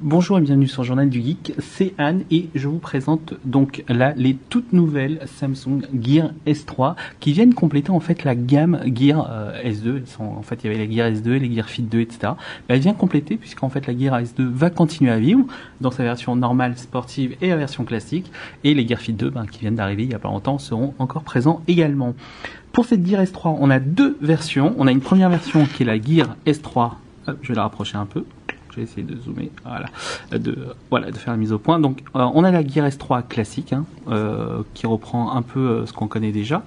Bonjour et bienvenue sur Journal du Geek, c'est Anne et je vous présente donc là les toutes nouvelles Samsung Gear S3 qui viennent compléter en fait la gamme Gear S2. En fait il y avait les Gear S2, les Gear Fit 2, etc. Elle vient compléter puisqu'en fait la Gear S2 va continuer à vivre dans sa version normale, sportive et la version classique, et les Gear Fit 2 qui viennent d'arriver il y a pas longtemps seront encore présents également. Pour cette Gear S3, on a deux versions. On a une première version qui est la Gear S3. Hop, je vais la rapprocher un peu. Je vais essayer de zoomer, de faire la mise au point. Donc, on a la Gear S3 classique, qui reprend un peu ce qu'on connaît déjà.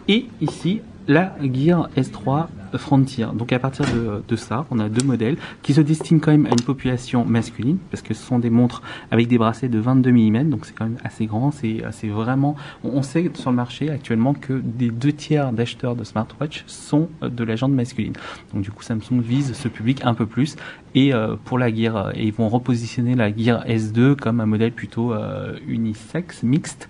Et ici, la Gear S3 Frontier. Donc à partir de ça, on a deux modèles qui se destinent quand même à une population masculine, parce que ce sont des montres avec des bracelets de 22 mm, donc c'est quand même assez grand. C'est vraiment, on sait sur le marché actuellement que des 2/3 d'acheteurs de smartwatch sont de la gente masculine. Donc du coup, Samsung vise ce public un peu plus. Et pour la Gear, ils vont repositionner la Gear S2 comme un modèle plutôt unisexe, mixte,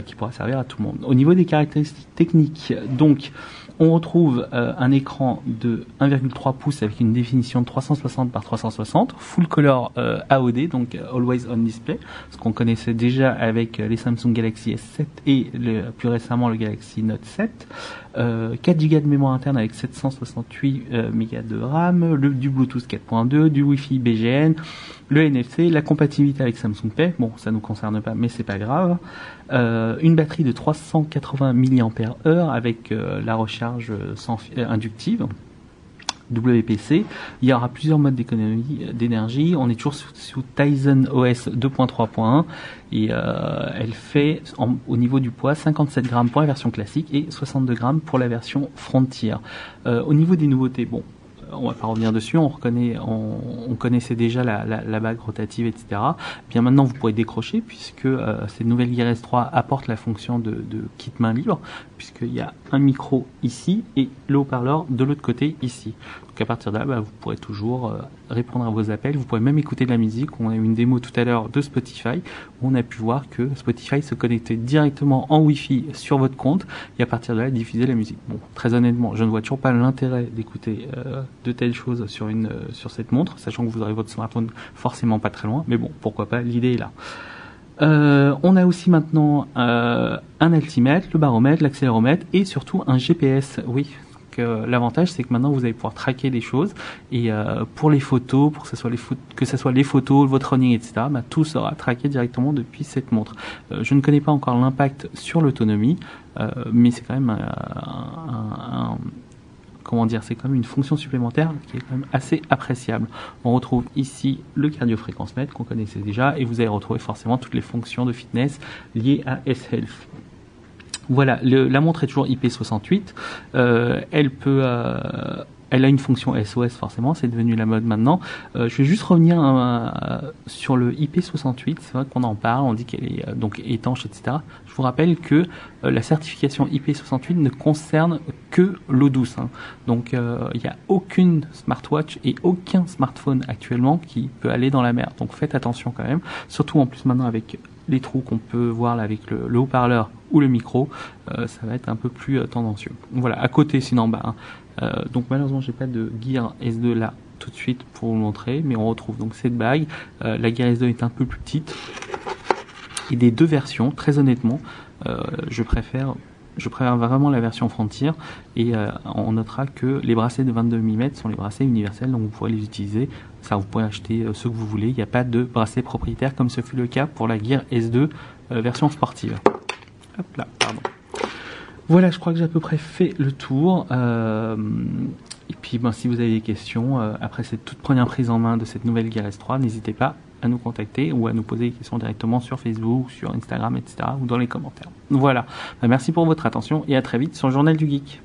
qui pourra servir à tout le monde. Au niveau des caractéristiques techniques, donc on retrouve un écran de 1,3 pouces avec une définition de 360 par 360, full color AOD, donc Always On Display, ce qu'on connaissait déjà avec les Samsung Galaxy S7 et plus récemment le Galaxy Note 7. 4 Go de mémoire interne avec 768 Mb de RAM, du Bluetooth 4.2, du Wi-Fi BGN, le NFC, la compatibilité avec Samsung Pay, bon ça nous concerne pas mais c'est pas grave, une batterie de 380 mAh avec la recharge inductive WPC. Il y aura plusieurs modes d'économie d'énergie. On est toujours sous Tizen OS 2.3.1 et elle fait au niveau du poids 57 grammes pour la version classique et 62 grammes pour la version Frontier. Au niveau des nouveautés, bon, on va pas revenir dessus, on connaissait déjà la bague rotative, etc. Bien maintenant vous pourrez décrocher puisque cette nouvelle Gear S3 apporte la fonction de kit main libre, puisqu'il y a un micro ici et le haut-parleur de l'autre côté ici. Donc à partir de là, vous pourrez toujours répondre à vos appels, vous pourrez même écouter de la musique. On a eu une démo tout à l'heure de Spotify où on a pu voir que Spotify se connectait directement en Wi-Fi sur votre compte et à partir de là diffuser la musique. Bon, très honnêtement, je ne vois toujours pas l'intérêt d'écouter de telles choses sur cette montre, sachant que vous aurez votre smartphone forcément pas très loin, mais bon, pourquoi pas, l'idée est là. On a aussi maintenant un altimètre, le baromètre, l'accéléromètre et surtout un GPS. Oui, l'avantage c'est que maintenant vous allez pouvoir traquer des choses et pour les photos, pour que ce soit les photos, votre running, etc. Tout sera traqué directement depuis cette montre. Je ne connais pas encore l'impact sur l'autonomie, mais c'est quand même c'est quand même une fonction supplémentaire qui est quand même assez appréciable. On retrouve ici le cardiofréquencemètre qu'on connaissait déjà et vous allez retrouver forcément toutes les fonctions de fitness liées à S-Health. Voilà, la montre est toujours IP68. Elle a une fonction SOS forcément, c'est devenu la mode maintenant. Je vais juste revenir sur le IP68, c'est vrai qu'on en parle, on dit qu'elle est donc étanche, etc. Je vous rappelle que la certification IP68 ne concerne que l'eau douce. Donc il n'y a aucune smartwatch et aucun smartphone actuellement qui peut aller dans la mer. Donc faites attention quand même, surtout en plus maintenant avec les trous qu'on peut voir là avec le haut-parleur ou le micro, ça va être un peu plus tendancieux. Voilà, à côté sinon donc malheureusement j'ai pas de Gear S2 là tout de suite pour vous montrer, mais on retrouve donc cette bague. La Gear S2 est un peu plus petite et des deux versions, très honnêtement, je préfère vraiment la version Frontier et on notera que les bracelets de 22 mm sont les bracelets universels, donc vous pourrez les utiliser. Ça, vous pourrez acheter ceux que vous voulez. Il n'y a pas de bracelet propriétaire comme ce fut le cas pour la Gear S2 version sportive. Hop là, pardon. Voilà, je crois que j'ai à peu près fait le tour. Et puis, si vous avez des questions après cette toute première prise en main de cette nouvelle Gear S3, n'hésitez pas à nous contacter ou à nous poser des questions directement sur Facebook, sur Instagram, etc. ou dans les commentaires. Voilà. Merci pour votre attention et à très vite sur le Journal du Geek.